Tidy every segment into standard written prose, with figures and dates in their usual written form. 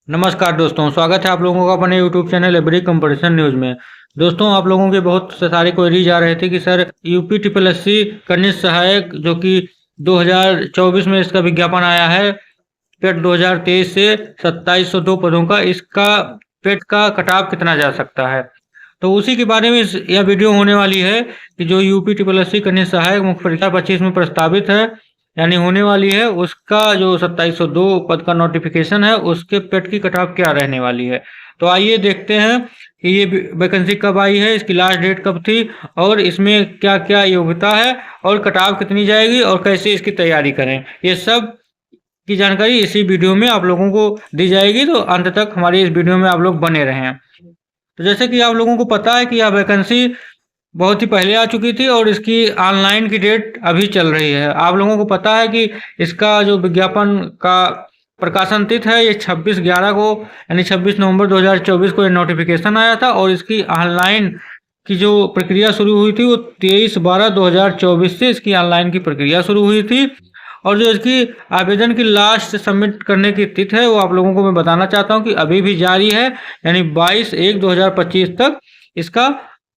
नमस्कार दोस्तों, स्वागत है आप लोगों का अपने YouTube channel every competition news में। दोस्तों, आप लोगों के बहुत से सारे क्वेरीज आ रहे थे कि सर यूपी ट्रिपल एससी कनिष्ठ सहायक जो कि 2024 में इसका विज्ञापन आया है, पेट 2023 से 2702 पदों का, इसका पेट का कटाव कितना जा सकता है। तो उसी के बारे में यह वीडियो होने वाली है कि जो यूपी ट्रिपल एससी कनिष्ठ सहायक मुख्य परीक्षा 25 में प्रस्तावित है, यानी होने वाली है, उसका जो 2702 पद का नोटिफिकेशन है, उसके पेट की कट ऑफ क्या रहने वाली है। तो आइए देखते हैं कि ये वैकेंसी कब आई है, इसकी लास्ट डेट कब थी और इसमें क्या क्या योग्यता है और कट ऑफ कितनी जाएगी और कैसे इसकी तैयारी करें। ये सब की जानकारी इसी वीडियो में आप लोगों को दी जाएगी, तो अंत तक हमारी इस वीडियो में आप लोग बने रहें। तो जैसे कि आप लोगों को पता है कि यह वैकेंसी बहुत ही पहले आ चुकी थी और इसकी ऑनलाइन की डेट अभी चल रही है। आप लोगों को पता है कि इसका जो विज्ञापन का प्रकाशन तिथि है, ये 26/11 को यानी 26 नवंबर 2024 को ये नोटिफिकेशन आया था और इसकी ऑनलाइन की जो प्रक्रिया शुरू हुई थी वो 23/12/2024 से इसकी ऑनलाइन की प्रक्रिया शुरू हुई थी। और जो इसकी आवेदन की लास्ट सबमिट करने की तिथि है, वो आप लोगों को मैं बताना चाहता हूँ कि अभी भी जारी है, यानी 22/1/2025 तक इसका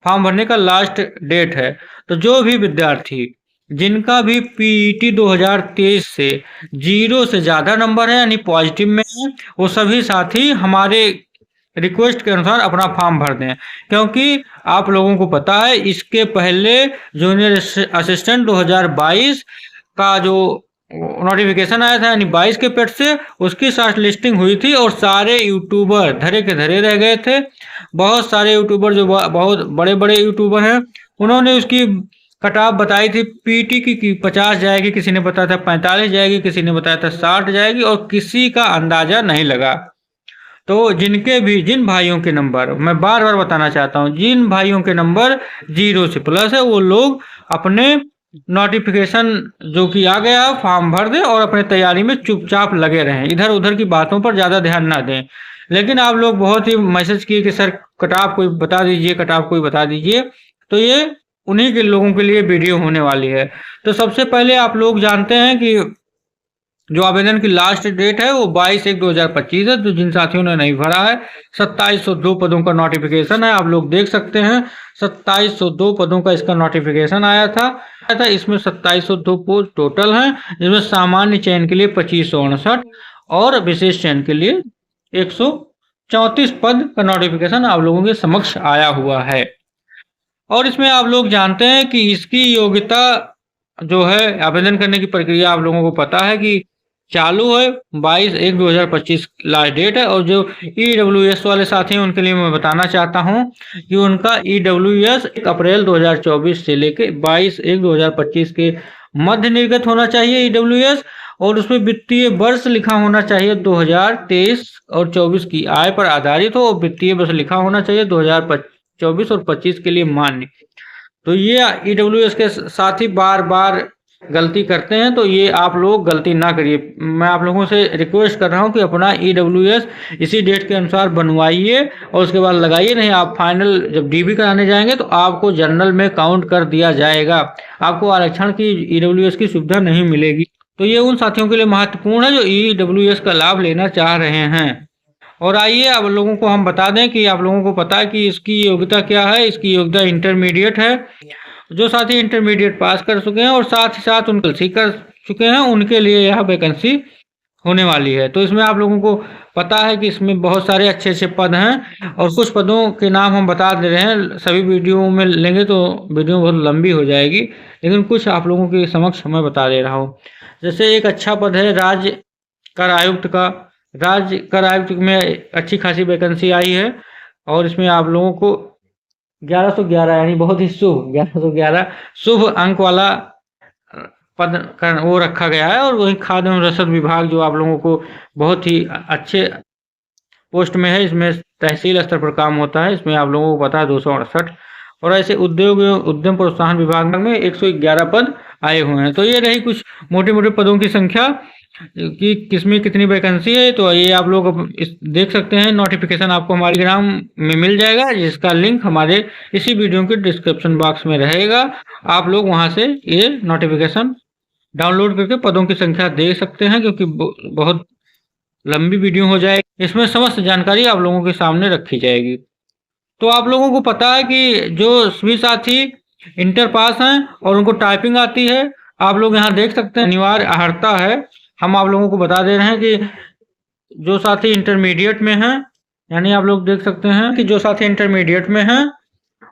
फॉर्म भरने का लास्ट डेट है। तो जो भी विद्यार्थी जिनका भी पीईटी 2023 से 0 से ज़्यादा नंबर है, यानी पॉजिटिव में है, वो सभी साथी हमारे रिक्वेस्ट के अनुसार अपना फॉर्म भर दें। क्योंकि आप लोगों को पता है, इसके पहले जूनियर असिस्टेंट 2022 का जो नोटिफिकेशन आया था, यानी 22 के पेट से उसकी शॉर्ट लिस्टिंग हुई थी और सारे यूट्यूबर धरे के धरे रह गए थे। बहुत सारे यूट्यूबर जो बहुत बड़े बड़े यूट्यूबर हैं, उन्होंने उसकी कट ऑफ बताई थी पीटी की 50 जाएगी, किसी ने बताया था 45 जाएगी, किसी ने बताया था 60 जाएगी और किसी का अंदाजा नहीं लगा। तो जिन भाइयों के नंबर, मैं बार बार बताना चाहता हूँ, जिन भाइयों के नंबर 0 से प्लस है, वो लोग अपने नोटिफिकेशन जो कि आ गया फॉर्म भर दें और अपने तैयारी में चुपचाप लगे रहें, इधर उधर की बातों पर ज़्यादा ध्यान ना दें। लेकिन आप लोग बहुत ही मैसेज किए कि सर कट ऑफ कोई बता दीजिए, कट ऑफ कोई बता दीजिए। तो ये उन्हीं के लोगों के लिए वीडियो होने वाली है। तो सबसे पहले आप लोग जानते हैं कि जो आवेदन की लास्ट डेट है वो 22/1/2025 है। तो जिन साथियों ने नहीं भरा है, 2702 पदों का नोटिफिकेशन है, आप लोग देख सकते हैं। 2702 पदों का इसका नोटिफिकेशन आया था। इसमें 2702 पोस्ट टोटल हैं, जिसमें सामान्य चयन के लिए 2559 और विशेष चयन के लिए 134 पद का नोटिफिकेशन आप लोगों के समक्ष आया हुआ है। और इसमें आप लोग जानते हैं कि इसकी योग्यता जो है, आवेदन करने की प्रक्रिया आप लोगों को पता है कि चालू है। 22/1/2025 लास्ट डेट है। और जो ईडब्ल्यूएस वाले साथी हैं, उनके लिए मैं बताना चाहता हूं कि उनका ईडब्ल्यूएस 1 अप्रैल 2024 से लेकर 22/1/2025 के मध्य निर्गत होना चाहिए ईडब्ल्यूएस, और उसमें वित्तीय वर्ष लिखा होना चाहिए 2023 और 24 की आय पर आधारित हो, और वित्तीय वर्ष लिखा होना चाहिए 2024 और 25 के लिए मान्य। तो ये ईडब्ल्यूएस के साथ ही बार बार गलती करते हैं, तो ये आप लोग गलती ना करिए। मैं आप लोगों से रिक्वेस्ट कर रहा हूँ कि अपना ईडब्ल्यूएस इसी डेट के अनुसार बनवाइए और उसके बाद लगाइए। नहीं, आप फाइनल जब डीबी कराने जाएंगे तो आपको जनरल में काउंट कर दिया जाएगा, आपको आरक्षण की ईडब्ल्यूएस की सुविधा नहीं मिलेगी। तो ये उन साथियों के लिए महत्वपूर्ण है जो ईडब्ल्यूएस का लाभ लेना चाह रहे हैं। और आइए आप लोगों को हम बता दें कि आप लोगों को पता है कि इसकी योग्यता क्या है। इसकी योग्यता इंटरमीडिएट है। जो साथी इंटरमीडिएट पास कर चुके हैं और साथ ही साथ उनके कर चुके हैं, उनके लिए यह वैकेंसी होने वाली है। तो इसमें आप लोगों को पता है कि इसमें बहुत सारे अच्छे अच्छे पद हैं और कुछ पदों के नाम हम बता दे रहे हैं। सभी वीडियो में लेंगे तो वीडियो बहुत लंबी हो जाएगी, लेकिन कुछ आप लोगों के समक्ष मैं बता दे रहा हूँ। जैसे एक अच्छा पद है राज्य कर आयुक्त का। राज्य कर आयुक्त में अच्छी खासी वैकेंसी आई है और इसमें आप लोगों को 1111 यानी बहुत ही शुभ 1111 शुभ अंक वाला पद वो रखा गया है। और वही खाद्य एवं रसद विभाग जो आप लोगों को बहुत ही अच्छे पोस्ट में है, इसमें तहसील स्तर पर काम होता है। इसमें आप लोगों को पता है 268। और ऐसे उद्योग एवं उद्यम प्रोत्साहन विभाग में 111 पद आए हुए हैं। तो ये रही कुछ मोटे मोटे पदों की संख्या कि किसमें कितनी वैकेंसी है। तो ये आप लोग देख सकते हैं। नोटिफिकेशन आपको हमारे टेलीग्राम में मिल जाएगा, जिसका लिंक हमारे इसी वीडियो के डिस्क्रिप्शन बॉक्स में रहेगा। आप लोग वहां से ये नोटिफिकेशन डाउनलोड करके पदों की संख्या देख सकते हैं, क्योंकि बहुत लंबी वीडियो हो जाए, इसमें समस्त जानकारी आप लोगों के सामने रखी जाएगी। तो आप लोगों को पता है कि जो सभी साथी इंटर पास हैं और उनको टाइपिंग आती है, आप लोग यहाँ देख सकते हैं अनिवार्य अर्हता है। हम आप लोगों को बता दे रहे हैं कि जो साथी इंटरमीडिएट में हैं, यानी आप लोग देख सकते हैं कि जो साथी इंटरमीडिएट में हैं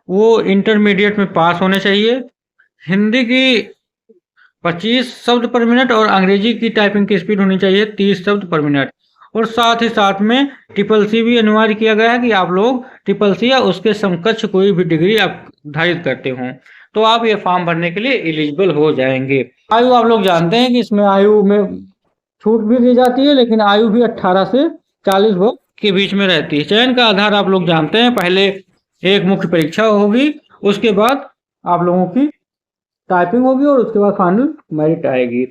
वो इंटरमीडिएट में पास होने चाहिए। हिंदी की 25 शब्द पर मिनट और अंग्रेजी की टाइपिंग की स्पीड होनी चाहिए 30 शब्द पर मिनट। और साथ ही साथ में ट्रिपल सी भी अनिवार्य किया गया है कि आप लोग ट्रिपल सी या उसके समकक्ष कोई भी डिग्री आप धारित करते हों, तो आप ये फॉर्म भरने के लिए एलिजिबल हो जाएंगे। आयु आप लोग जानते हैं कि इसमें आयु में छूट भी दी जाती है, लेकिन आयु भी 18 से 40 वर्ष के बीच में रहती है। चयन का आधार आप लोग जानते हैं, पहले एक मुख्य परीक्षा होगी, उसके बाद आप लोगों की टाइपिंग होगी और उसके बाद फाइनल मेरिट आएगी।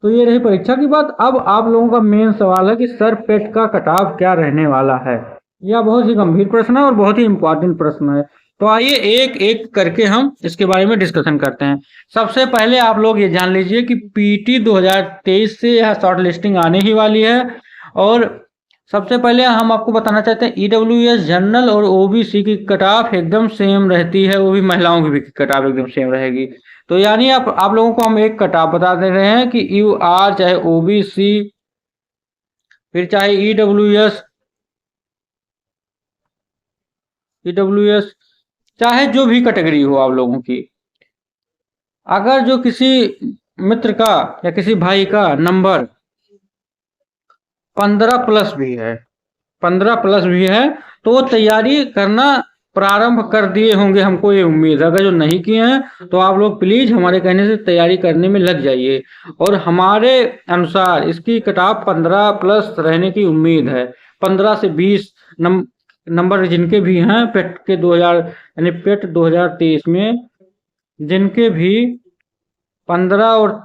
तो ये रही परीक्षा की बात। अब आप लोगों का मेन सवाल है कि सर पेट का कटाव क्या रहने वाला है। यह बहुत ही गंभीर प्रश्न है और बहुत ही इंपॉर्टेंट प्रश्न है। तो आइए एक एक करके हम इसके बारे में डिस्कशन करते हैं। सबसे पहले आप लोग ये जान लीजिए कि पीटी 2023 से यह शॉर्ट लिस्टिंग आने ही वाली है। और सबसे पहले हम आपको बताना चाहते हैं ईडब्ल्यूएस जनरल और ओबीसी की कट ऑफ एकदम सेम रहती है, वो भी महिलाओं की भी कट ऑफ एकदम सेम रहेगी। तो यानी आप लोगों को हम एक कट ऑफ बता दे रहे हैं कि यू आर चाहे ओबीसी फिर चाहे ईडब्ल्यूएस चाहे जो भी कैटेगरी हो आप लोगों की, अगर जो किसी मित्र का या किसी भाई का नंबर 15 प्लस भी है, 15 प्लस भी है, तो वो तैयारी करना प्रारंभ कर दिए होंगे, हमको ये उम्मीद है। अगर जो नहीं किए हैं तो आप लोग प्लीज हमारे कहने से तैयारी करने में लग जाइए। और हमारे अनुसार इसकी कट ऑफ 15 प्लस रहने की उम्मीद है। 15 से 20 नंबर जिनके भी हैं पेट के 2000 यानी पेट 2023 में जिनके भी 15 और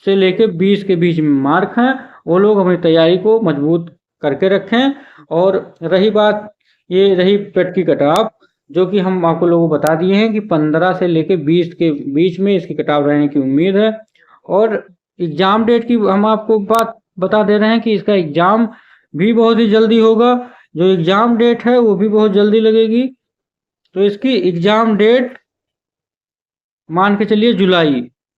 से लेके 20 के बीच में मार्क हैं, वो लोग अपनी तैयारी को मजबूत करके रखें। और रही बात, ये रही पेट की कट ऑफ, जो कि हम आपको लोगों को बता दिए हैं कि 15 से लेके 20 के बीच में इसकी कट ऑफ रहने की उम्मीद है। और एग्जाम डेट की हम आपको बात बता दे रहे हैं कि इसका एग्जाम भी बहुत ही जल्दी होगा। जो एग्जाम डेट है वो भी बहुत जल्दी लगेगी। तो इसकी एग्जाम डेट मान के चलिए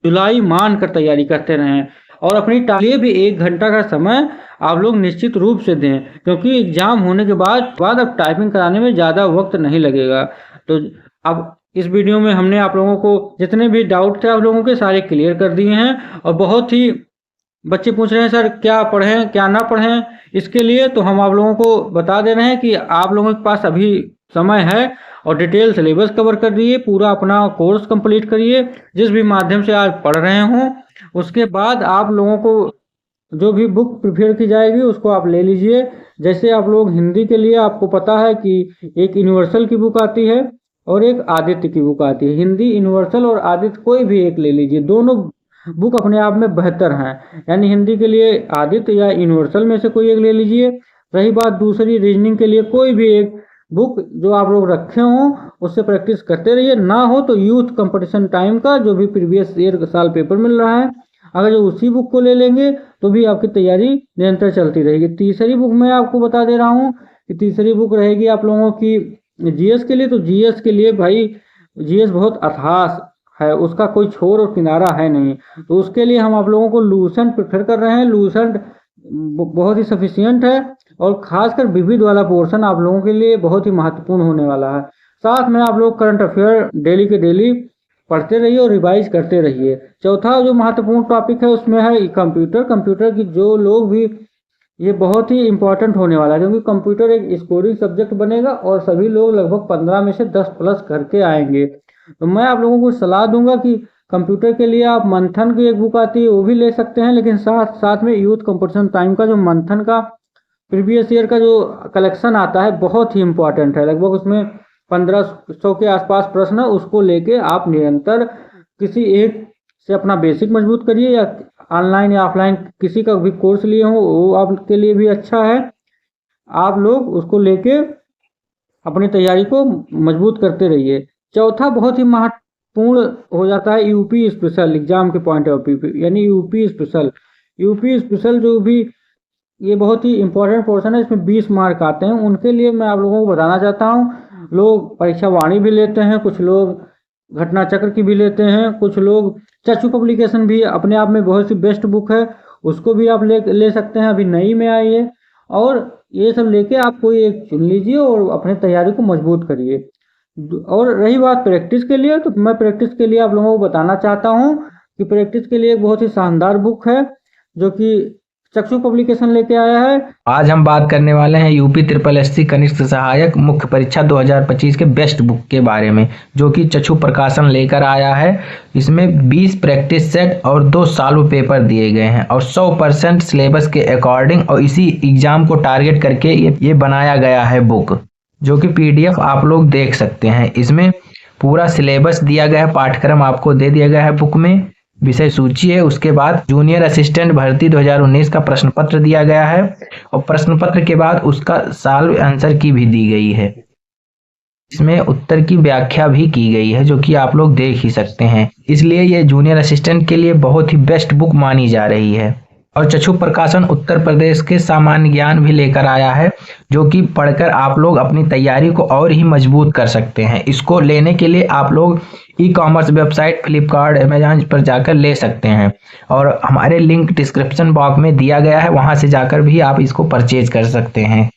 जुलाई मान कर तैयारी करते रहें। और अपनी लिए भी 1 घंटा का समय आप लोग निश्चित रूप से दें, क्योंकि एग्जाम होने के बाद अब टाइपिंग कराने में ज़्यादा वक्त नहीं लगेगा। तो अब इस वीडियो में हमने आप लोगों को जितने भी डाउट थे आप लोगों के सारे क्लियर कर दिए हैं। और बहुत ही बच्चे पूछ रहे हैं सर क्या पढ़ें क्या ना पढ़ें, इसके लिए तो हम आप लोगों को बता दे रहे हैं कि आप लोगों के पास अभी समय है और डिटेल सिलेबस कवर कर दिए, पूरा अपना कोर्स कंप्लीट करिए जिस भी माध्यम से आज पढ़ रहे हों। उसके बाद आप लोगों को जो भी बुक प्रिपेयर की जाएगी उसको आप ले लीजिए। जैसे आप लोग हिंदी के लिए आपको पता है कि एक यूनिवर्सल की बुक आती है और एक आदित्य की बुक आती है। हिंदी यूनिवर्सल और आदित्य कोई भी एक ले लीजिए, दोनों बुक अपने आप में बेहतर हैं। यानी हिंदी के लिए आदित्य या यूनिवर्सल में से कोई एक ले लीजिए। रही बात दूसरी, रीजनिंग के लिए कोई भी एक बुक जो आप लोग रखे हों उससे प्रैक्टिस करते रहिए। ना हो तो यूथ कंपटीशन टाइम का जो भी प्रीवियस ईयर साल पेपर मिल रहा है, अगर जो उसी बुक को ले लेंगे तो भी आपकी तैयारी निरंतर चलती रहेगी। तीसरी बुक मैं आपको बता दे रहा हूँ कि तीसरी बुक रहेगी आप लोगों की जीएस के लिए। तो जीएस के लिए भाई जीएस बहुत अथाह है, उसका कोई छोर और किनारा है नहीं। तो उसके लिए हम आप लोगों को लूसेंट प्रेफर कर रहे हैं। लूसेंट बहुत ही सफिशियंट है और खासकर विविध वाला पोर्शन आप लोगों के लिए बहुत ही महत्वपूर्ण होने वाला है। साथ में आप लोग करंट अफेयर डेली के डेली पढ़ते रहिए और रिवाइज करते रहिए। चौथा जो महत्वपूर्ण टॉपिक है उसमें है कंप्यूटर की जो लोग भी, ये बहुत ही इंपॉर्टेंट होने वाला है क्योंकि कंप्यूटर एक स्कोरिंग सब्जेक्ट बनेगा और सभी लोग लगभग 15 में से 10 प्लस करके आएंगे। तो मैं आप लोगों को सलाह दूंगा कि कंप्यूटर के लिए आप मंथन की एक बुक आती है वो भी ले सकते हैं, लेकिन साथ साथ में यूथ कंपटीशन टाइम का जो मंथन का प्रीवियस ईयर का जो कलेक्शन आता है बहुत ही इंपॉर्टेंट है। लगभग उसमें 1500 के आसपास प्रश्न है, उसको लेके आप निरंतर किसी एक से अपना बेसिक मजबूत करिए, या ऑनलाइन या ऑफलाइन किसी का भी कोर्स लिए हो वो आपके लिए भी अच्छा है। आप लोग उसको लेके अपनी तैयारी को मजबूत करते रहिए। चौथा बहुत ही महत्वपूर्ण हो जाता है यूपी स्पेशल एग्जाम के पॉइंट ऑफ व्यू, यानी यूपी स्पेशल जो भी ये बहुत ही इंपॉर्टेंट पोर्शन है, इसमें 20 मार्क आते हैं। उनके लिए मैं आप लोगों को बताना चाहता हूँ, लोग परीक्षा वाणी भी लेते हैं, कुछ लोग घटना चक्र की भी लेते हैं, कुछ लोग चक्षु पब्लिकेशन भी अपने आप में बहुत सी बेस्ट बुक है, उसको भी आप ले सकते हैं, अभी नई में आई है। और ये सब लेके आप कोई एक चुन लीजिए और अपने तैयारी को मजबूत करिए। और रही बात प्रैक्टिस के लिए, तो मैं प्रैक्टिस के लिए आप लोगों को बताना चाहता हूँ कि प्रैक्टिस के लिए एक बहुत ही शानदार बुक है जो कि चक्षु पब्लिकेशन लेके आया है। आज हम बात करने वाले हैं यूपी ट्रिपल एससी कनिष्ठ सहायक मुख्य परीक्षा 2025 के बेस्ट बुक के बारे में, जो कि चक्षु प्रकाशन लेकर आया है। इसमें 20 प्रैक्टिस सेट और 2 सॉल्व पेपर दिए गए हैं और 100% सिलेबस के अकॉर्डिंग और इसी एग्जाम को टारगेट करके ये बनाया गया है बुक, जो कि PDF आप लोग देख सकते हैं। इसमें पूरा सिलेबस दिया गया है, पाठ्यक्रम आपको दे दिया गया है बुक में, विषय सूची है, उसके बाद जूनियर असिस्टेंट भर्ती 2019 का प्रश्न पत्र दिया गया है और प्रश्न पत्र के बाद उसका सॉल्व आंसर की भी दी गई है। इसमें उत्तर की व्याख्या भी की गई है, जो कि आप लोग देख ही सकते हैं। इसलिए ये जूनियर असिस्टेंट के लिए बहुत ही बेस्ट बुक मानी जा रही है। और चक्षु प्रकाशन उत्तर प्रदेश के सामान्य ज्ञान भी लेकर आया है, जो कि पढ़कर आप लोग अपनी तैयारी को और ही मजबूत कर सकते हैं। इसको लेने के लिए आप लोग ई-कॉमर्स वेबसाइट फ्लिपकार्ट, अमेजॉन पर जाकर ले सकते हैं और हमारे लिंक डिस्क्रिप्शन बॉक्स में दिया गया है, वहां से जाकर भी आप इसको परचेज कर सकते हैं।